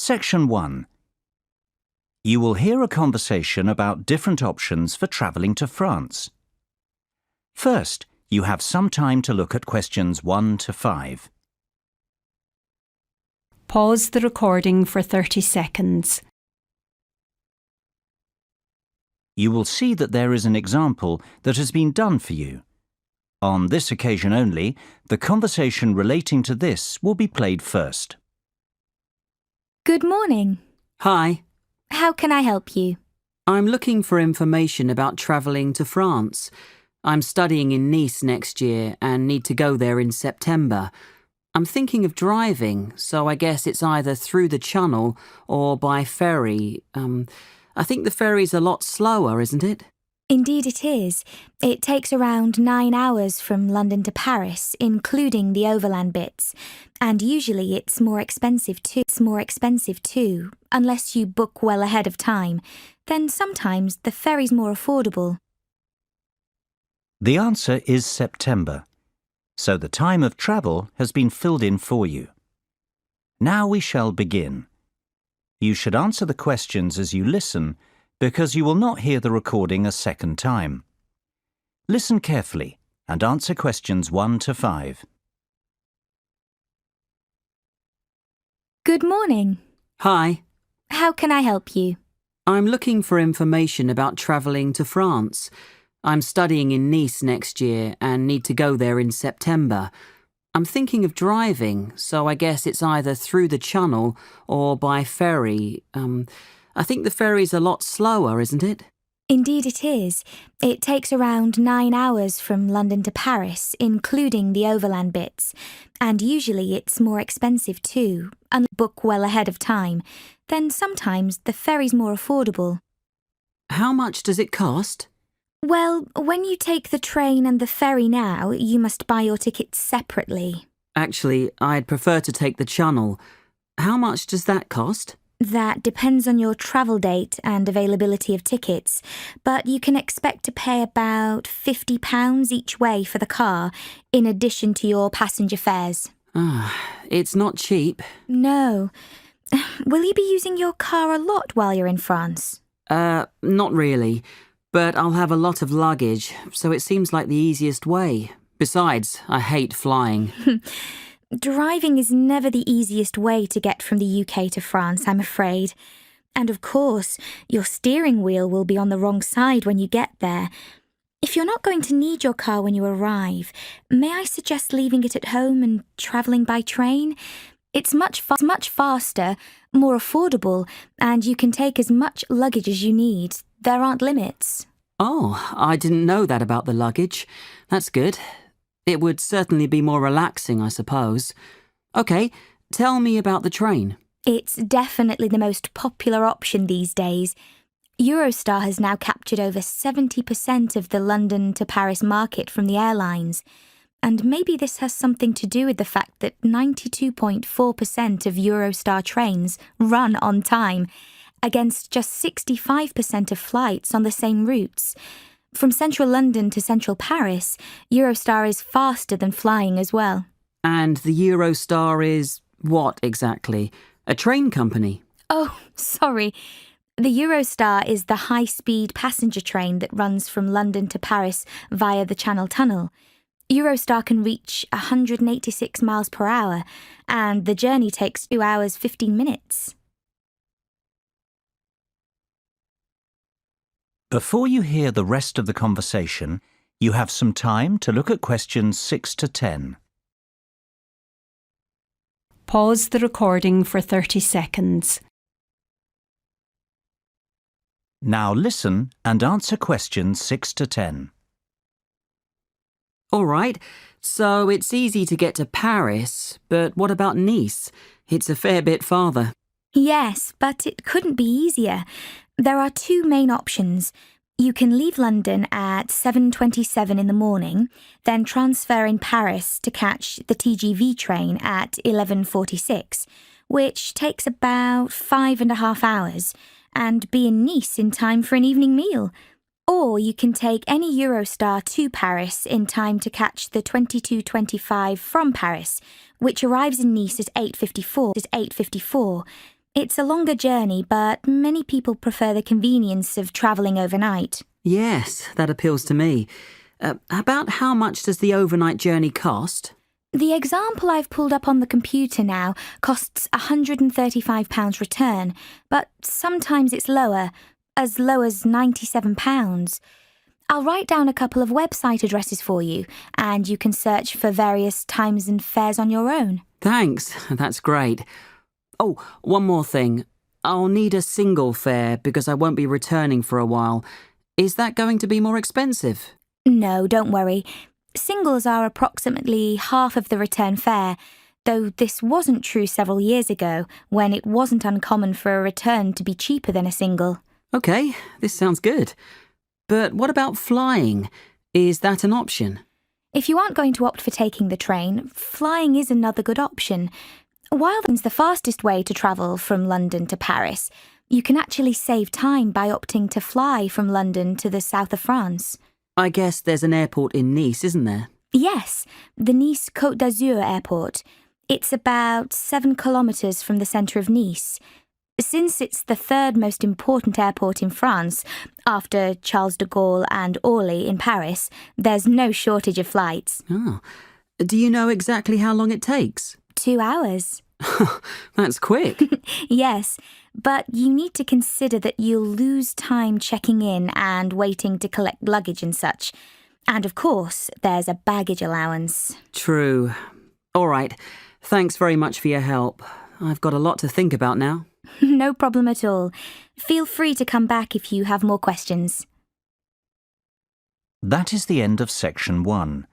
Section 1. You will hear a conversation about different options for travelling to France. First, you have some time to look at questions 1 to 5. Pause the recording for 30 seconds. You will see that there is an example that has been done for you. On this occasion only, the conversation relating to this will be played first. Good morning. Hi, How can I help you? I'm looking for information about travelling to France. I'm studying in Nice next year and need to go there in September. I'm thinking of driving, so I guess it's either through the Channel or by ferry. I think the ferry's a lot slower, isn't it? Indeed it is. It takes around 9 hours from London to Paris, including the overland bits. And usually it's more expensive too, unless you book well ahead of time. Then sometimes the ferry's more affordable. The answer is September, so the time of travel has been filled in for you. Now we shall begin. You should answer the questions as you listen, because you will not hear the recording a second time. Listen carefully and answer questions 1 to 5. Good morning. Hi, How can I help you? I'm looking for information about travelling to France. I'm studying in Nice next year and need to go there in September. I'm thinking of driving, so I guess it's either through the Channel or by ferry. I think the ferry's a lot slower, isn't it? Indeed it is. It takes around 9 hours from London to Paris, including the overland bits. And usually it's more expensive too, unless you book well ahead of time. Then sometimes the ferry's more affordable. How much does it cost? Well, when you take the train and the ferry now, you must buy your tickets separately. Actually, I'd prefer to take the Channel. How much does that cost? That depends on your travel date and availability of tickets, but you can expect to pay about £50 each way for the car, in addition to your passenger fares. It's not cheap. No. Will you be using your car a lot while you're in France? Not really. But I'll have a lot of luggage, so it seems like the easiest way. Besides, I hate flying. Driving is never the easiest way to get from the UK to France, I'm afraid. And of course, your steering wheel will be on the wrong side when you get there. If you're not going to need your car when you arrive, may I suggest leaving it at home and travelling by train? It's much faster, more affordable, and you can take as much luggage as you need. There aren't limits. Oh, I didn't know that about the luggage. That's good. It would certainly be more relaxing, I suppose. OK, tell me about the train. It's definitely the most popular option these days. Eurostar has now captured over 70% of the London to Paris market from the airlines. And maybe this has something to do with the fact that 92.4% of Eurostar trains run on time, against just 65% of flights on the same routes. From central London to central Paris, Eurostar is faster than flying as well. And the Eurostar is what exactly? A train company? Oh, sorry. The Eurostar is the high-speed passenger train that runs from London to Paris via the Channel Tunnel. Eurostar can reach 186 miles per hour, and the journey takes 2 hours 15 minutes. Before you hear the rest of the conversation, you have some time to look at questions 6 to 10. Pause the recording for 30 seconds. Now listen and answer questions 6 to 10. All right, so it's easy to get to Paris, but what about Nice? It's a fair bit farther. Yes, but it couldn't be easier. There are 2 main options. You can leave London at 7:27 in the morning, then transfer in Paris to catch the TGV train at 11:46, which takes about 5.5 hours, and be in Nice in time for an evening meal. Or you can take any Eurostar to Paris in time to catch the 22:25 from Paris, which arrives in Nice at 8:54. It's a longer journey, but many people prefer the convenience of travelling overnight. Yes, that appeals to me. About how much does the overnight journey cost? The example I've pulled up on the computer now costs £135 return, but sometimes it's lower, as low as £97. I'll write down a couple of website addresses for you, and you can search for various times and fares on your own. Thanks, that's great. Oh, one more thing. I'll need a single fare because I won't be returning for a while. Is that going to be more expensive? No, don't worry. Singles are approximately half of the return fare, though this wasn't true several years ago, when it wasn't uncommon for a return to be cheaper than a single. Okay, this sounds good. But what about flying? Is that an option? If you aren't going to opt for taking the train, flying is another good option. While it's the fastest way to travel from London to Paris, you can actually save time by opting to fly from London to the south of France. I guess there's an airport in Nice, isn't there? Yes, the Nice Côte d'Azur airport. It's about 7 kilometres from the centre of Nice. Since it's the third most important airport in France, after Charles de Gaulle and Orly in Paris, there's no shortage of flights. Oh. Do you know exactly how long it takes? 2 hours. That's quick. Yes, but you need to consider that you'll lose time checking in and waiting to collect luggage and such. And of course, there's a baggage allowance. True. All right. Thanks very much for your help. I've got a lot to think about now. No problem at all. Feel free to come back if you have more questions. That is the end of section 1.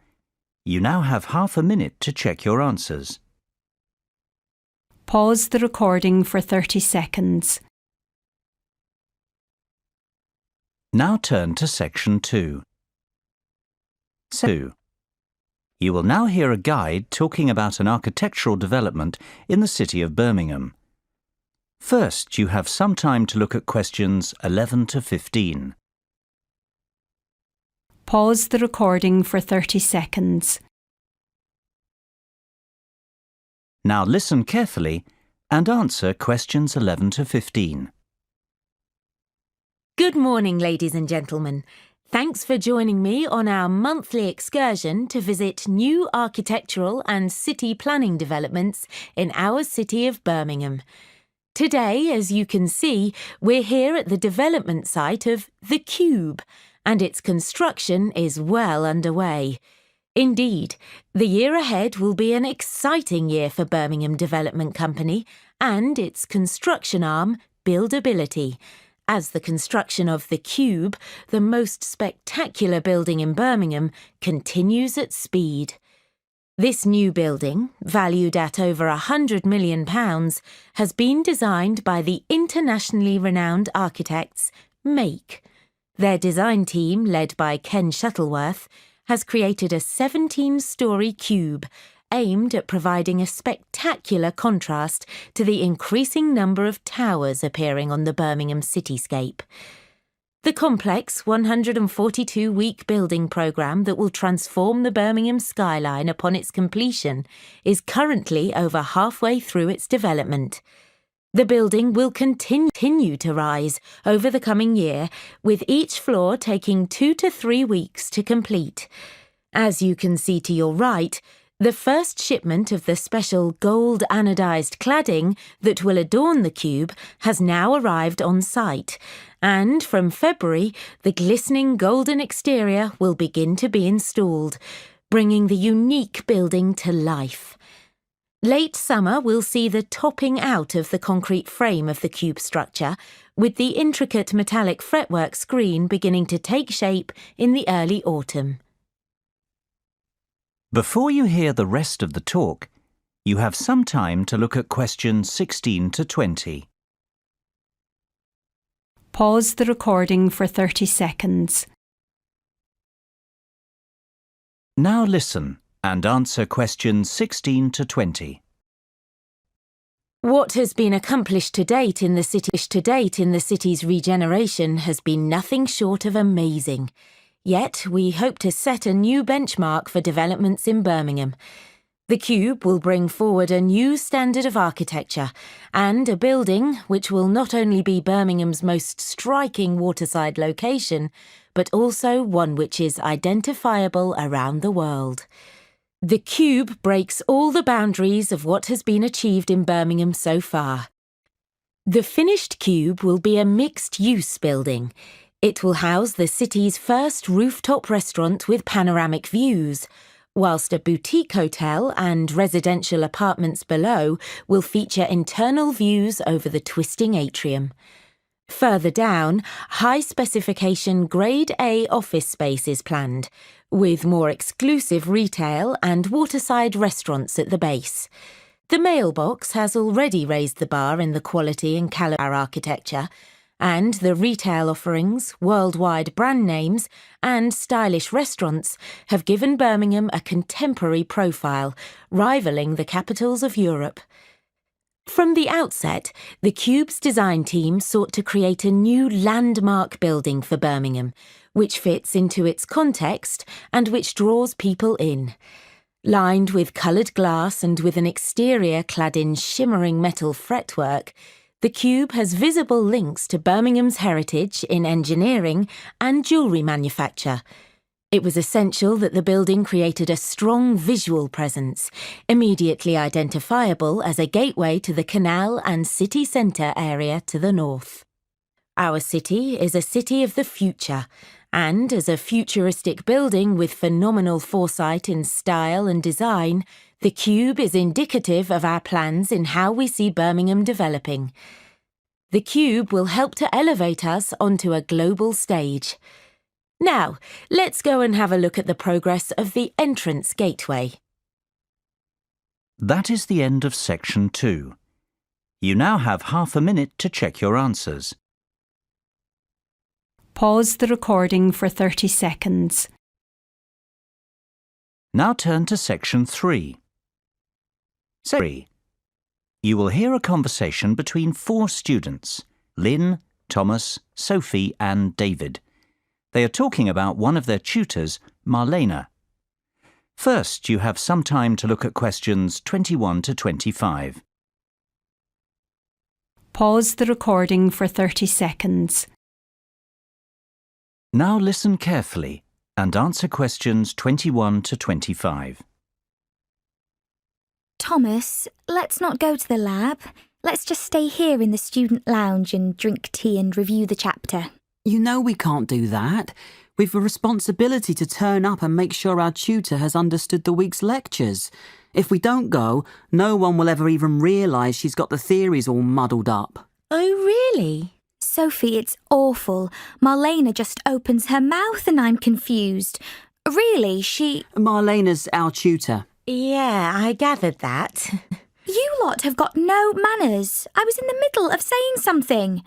You now have half a minute to check your answers. Pause the recording for 30 seconds. Now turn to section 2. 2. You will now hear a guide talking about an architectural development in the city of Birmingham. First, you have some time to look at questions 11 to 15. Pause the recording for 30 seconds. Now listen carefully and answer questions 11 to 15. Good morning, ladies and gentlemen. Thanks for joining me on our monthly excursion to visit new architectural and city planning developments in our city of Birmingham. Today, as you can see, we're here at the development site of The Cube, and its construction is well underway. Indeed, the year ahead will be an exciting year for Birmingham Development Company and its construction arm, Buildability, as the construction of The Cube, the most spectacular building in Birmingham, continues at speed. This new building, valued at over £100 million, has been designed by the internationally renowned architects Make. Their design team, led by Ken Shuttleworth, has created a 17-storey cube aimed at providing a spectacular contrast to the increasing number of towers appearing on the Birmingham cityscape. The complex 142-week building programme that will transform the Birmingham skyline upon its completion is currently over halfway through its development. The building will continue to rise over the coming year, with each floor taking 2 to 3 weeks to complete. As you can see to your right, the first shipment of the special gold anodised cladding that will adorn the cube has now arrived on site, and from February, the glistening golden exterior will begin to be installed, bringing the unique building to life. Late summer will see the topping out of the concrete frame of the cube structure, with the intricate metallic fretwork screen beginning to take shape in the early autumn. Before you hear the rest of the talk, you have some time to look at questions 16 to 20. Pause the recording for 30 seconds. Now listen and answer questions 16 to 20. What has been accomplished to date in the city's regeneration has been nothing short of amazing. Yet we hope to set a new benchmark for developments in Birmingham. The cube will bring forward a new standard of architecture and a building which will not only be Birmingham's most striking waterside location, but also one which is identifiable around the world. The cube breaks all the boundaries of what has been achieved in Birmingham so far. The finished cube will be a mixed-use building. It will house the city's first rooftop restaurant with panoramic views, whilst a boutique hotel and residential apartments below will feature internal views over the twisting atrium. Further down, high-specification Grade A office space is planned, with more exclusive retail and waterside restaurants at the base. The mailbox has already raised the bar in the quality and calibre of our architecture, and the retail offerings, worldwide brand names, and stylish restaurants have given Birmingham a contemporary profile, rivaling the capitals of Europe. From the outset, the Cube's design team sought to create a new landmark building for Birmingham, which fits into its context and which draws people in. Lined with coloured glass and with an exterior clad in shimmering metal fretwork, the Cube has visible links to Birmingham's heritage in engineering and jewellery manufacture. It was essential that the building created a strong visual presence, immediately identifiable as a gateway to the canal and city centre area to the north. Our city is a city of the future, and as a futuristic building with phenomenal foresight in style and design, the Cube is indicative of our plans in how we see Birmingham developing. The Cube will help to elevate us onto a global stage. Now, let's go and have a look at the progress of the entrance gateway. That is the end of section 2. You now have half a minute to check your answers. Pause the recording for 30 seconds. Now turn to section 3. You will hear a conversation between 4 students, Lynn, Thomas, Sophie and David. They are talking about one of their tutors, Marlena. First, you have some time to look at questions 21 to 25. Pause the recording for 30 seconds. Now listen carefully and answer questions 21 to 25. Thomas, let's not go to the lab. Let's just stay here in the student lounge and drink tea and review the chapter. You know we can't do that. We've a responsibility to turn up and make sure our tutor has understood the week's lectures. If we don't go, no one will ever even realise she's got the theories all muddled up. Oh, really? Sophie, it's awful. Marlena just opens her mouth and I'm confused. Really, Marlena's our tutor. Yeah, I gathered that. You lot have got no manners. I was in the middle of saying something.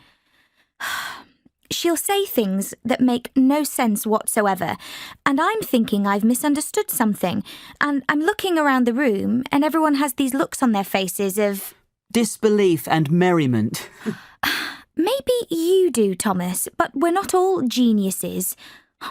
She'll say things that make no sense whatsoever, and I'm thinking I've misunderstood something, and I'm looking around the room and everyone has these looks on their faces of... disbelief and merriment. Maybe you do, Thomas, but we're not all geniuses.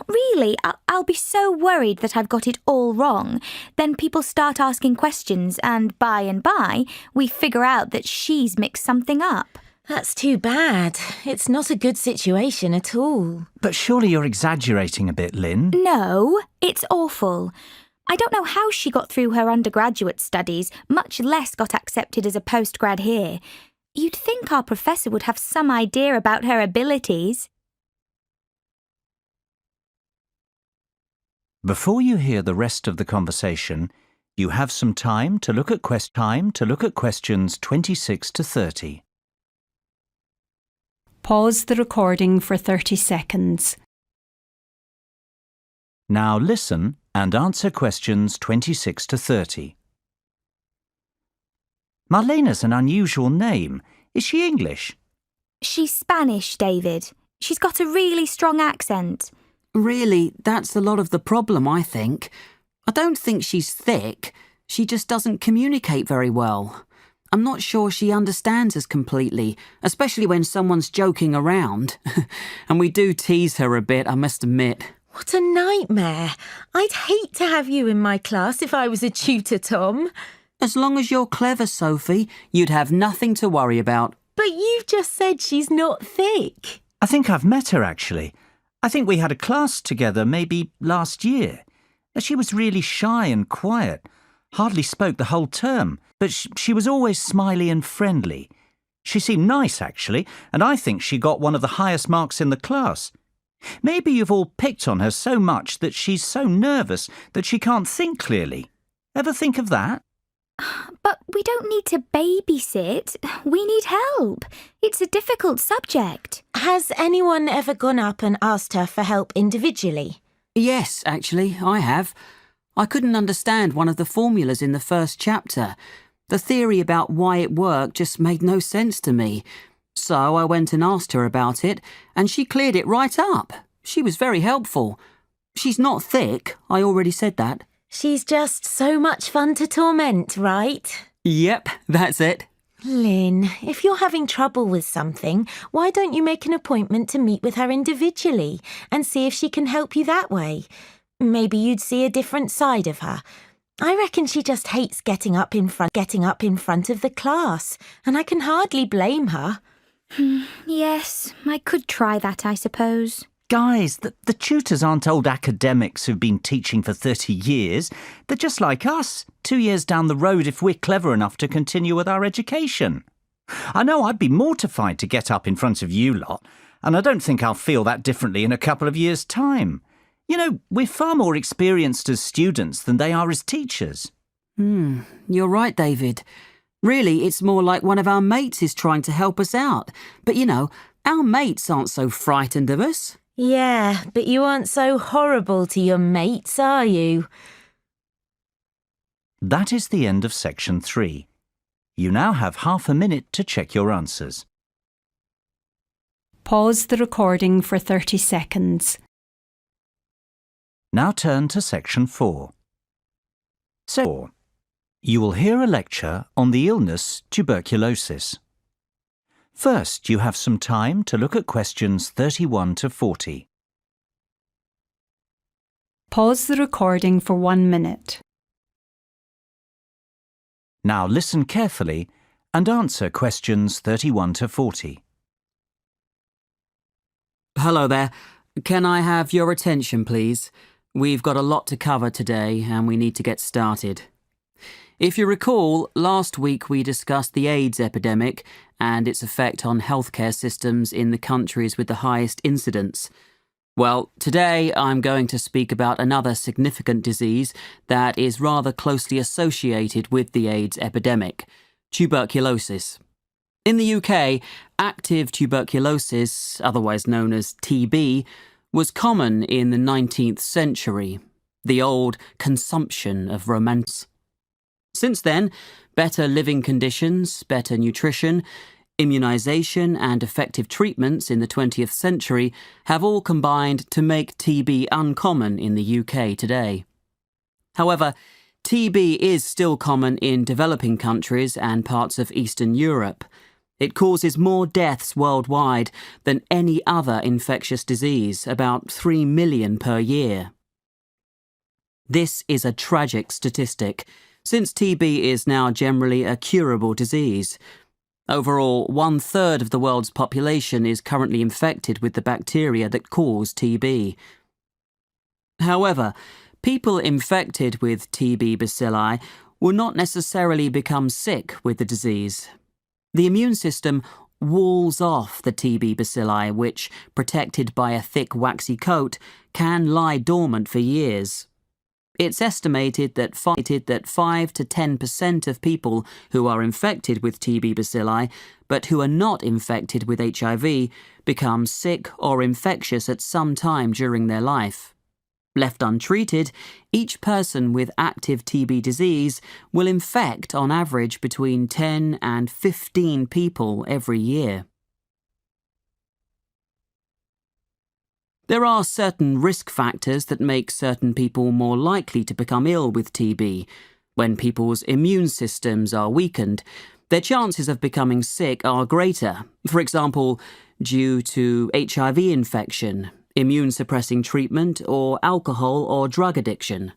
Really, I'll be so worried that I've got it all wrong. Then people start asking questions and by, we figure out that she's mixed something up. That's too bad. It's not a good situation at all. But surely you're exaggerating a bit, Lynn. No, it's awful. I don't know how she got through her undergraduate studies, much less got accepted as a postgrad here. You'd think our professor would have some idea about her abilities. Before you hear the rest of the conversation, you have some time to look at questions 26 to 30. Pause the recording for 30 seconds. Now listen and answer questions 26 to 30. Marlena's an unusual name. Is she English? She's Spanish, David. She's got a really strong accent. Really, that's a lot of the problem, I think. I don't think she's thick. She just doesn't communicate very well. I'm not sure she understands us completely, especially when someone's joking around. And we do tease her a bit, I must admit. What a nightmare. I'd hate to have you in my class if I was a tutor, Tom. As long as you're clever, Sophie, you'd have nothing to worry about. But you've just said she's not thick. I think I've met her, actually. I think we had a class together maybe last year. She was really shy and quiet, hardly spoke the whole term, but she was always smiley and friendly. She seemed nice, actually, and I think she got one of the highest marks in the class. Maybe you've all picked on her so much that she's so nervous that she can't think clearly. Ever think of that? But we don't need to babysit. We need help. It's a difficult subject. Has anyone ever gone up and asked her for help individually? Yes, actually, I have. I couldn't understand one of the formulas in the first chapter. The theory about why it worked just made no sense to me. So I went and asked her about it, and she cleared it right up. She was very helpful. She's not thick, I already said that. She's just so much fun to torment, right? Yep, that's it. Lynn, if you're having trouble with something, why don't you make an appointment to meet with her individually and see if she can help you that way? Maybe you'd see a different side of her. I reckon she just hates getting up in front of the class, and I can hardly blame her. Yes, I could try that, I suppose. Guys, the tutors aren't old academics who've been teaching for 30 years. They're just like us, 2 years down the road if we're clever enough to continue with our education. I know I'd be mortified to get up in front of you lot, and I don't think I'll feel that differently in a couple of years' time. You know, we're far more experienced as students than they are as teachers. You're right, David. Really, it's more like one of our mates is trying to help us out. But you know, our mates aren't so frightened of us. Yeah, but you aren't so horrible to your mates, are you? That is the end of section 3. You now have half a minute to check your answers. Pause the recording for 30 seconds. Now turn to section 4. You will hear a lecture on the illness tuberculosis. First, you have some time to look at questions 31 to 40. Pause the recording for 1 minute. Now listen carefully and answer questions 31 to 40. Hello there. Can I have your attention, please? We've got a lot to cover today and we need to get started. If you recall, last week we discussed the AIDS epidemic and its effect on healthcare systems in the countries with the highest incidence. Well, today I'm going to speak about another significant disease that is rather closely associated with the AIDS epidemic: tuberculosis. In the UK, active tuberculosis, otherwise known as TB, was common in the 19th century, the old consumption of romance. Since then, better living conditions, better nutrition, immunisation and effective treatments in the 20th century have all combined to make TB uncommon in the UK today. However, TB is still common in developing countries and parts of Eastern Europe. It causes more deaths worldwide than any other infectious disease, about 3 million per year. This is a tragic statistic, since TB is now generally a curable disease. Overall, 1/3 of the world's population is currently infected with the bacteria that cause TB. However, people infected with TB bacilli will not necessarily become sick with the disease. The immune system walls off the TB bacilli, which, protected by a thick waxy coat, can lie dormant for years. It's estimated that 5 to 10% of people who are infected with TB bacilli, but who are not infected with HIV, become sick or infectious at some time during their life. Left untreated, each person with active TB disease will infect on average between 10 and 15 people every year. There are certain risk factors that make certain people more likely to become ill with TB. When people's immune systems are weakened, their chances of becoming sick are greater. For example, due to HIV infection, immune-suppressing treatment, or alcohol or drug addiction.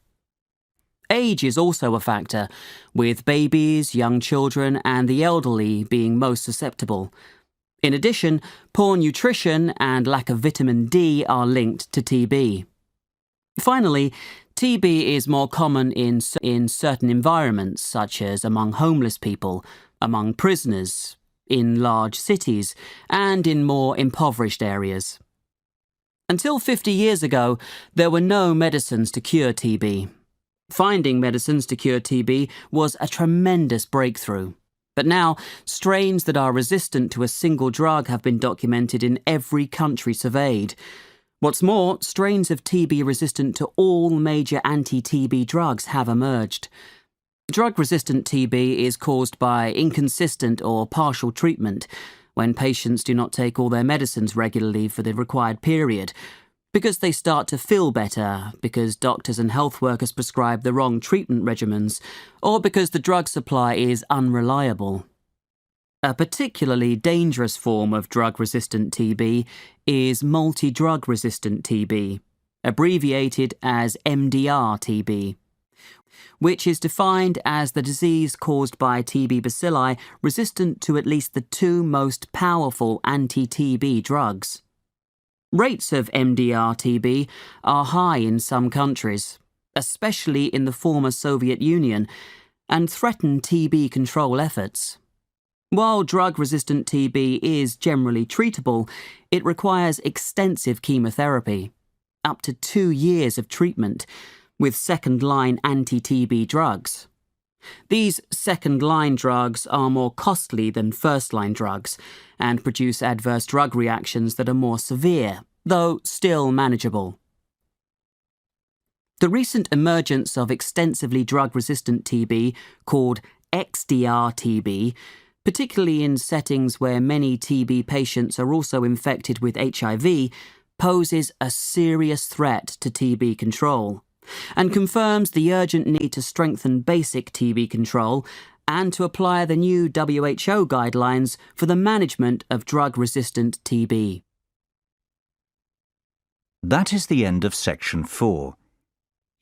Age is also a factor, with babies, young children, and the elderly being most susceptible. In addition, poor nutrition and lack of vitamin D are linked to TB. Finally, TB is more common in certain environments, such as among homeless people, among prisoners, in large cities, and in more impoverished areas. Until 50 years ago, there were no medicines to cure TB. Finding medicines to cure TB was a tremendous breakthrough. But now, strains that are resistant to a single drug have been documented in every country surveyed. What's more, strains of TB resistant to all major anti-TB drugs have emerged. Drug-resistant TB is caused by inconsistent or partial treatment, when patients do not take all their medicines regularly for the required period, because they start to feel better, because doctors and health workers prescribe the wrong treatment regimens, or because the drug supply is unreliable. A particularly dangerous form of drug-resistant TB is multi-drug-resistant TB, abbreviated as MDR-TB, which is defined as the disease caused by TB bacilli resistant to at least the two most powerful anti-TB drugs. Rates of MDR-TB are high in some countries, especially in the former Soviet Union, and threaten TB control efforts. While drug-resistant TB is generally treatable, it requires extensive chemotherapy, up to 2 years of treatment, with second-line anti-TB drugs. These second-line drugs are more costly than first-line drugs and produce adverse drug reactions that are more severe, though still manageable. The recent emergence of extensively drug-resistant TB, called XDR-TB, particularly in settings where many TB patients are also infected with HIV, poses a serious threat to TB control, and confirms the urgent need to strengthen basic TB control and to apply the new WHO guidelines for the management of drug-resistant TB. That is the end of section 4.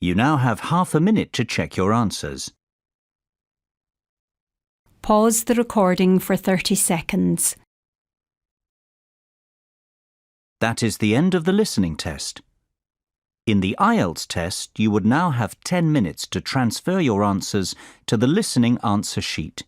You now have half a minute to check your answers. Pause the recording for 30 seconds. That is the end of the listening test. In the Ielts test, you would now have 10 minutes to transfer your answers to the listening answer sheet.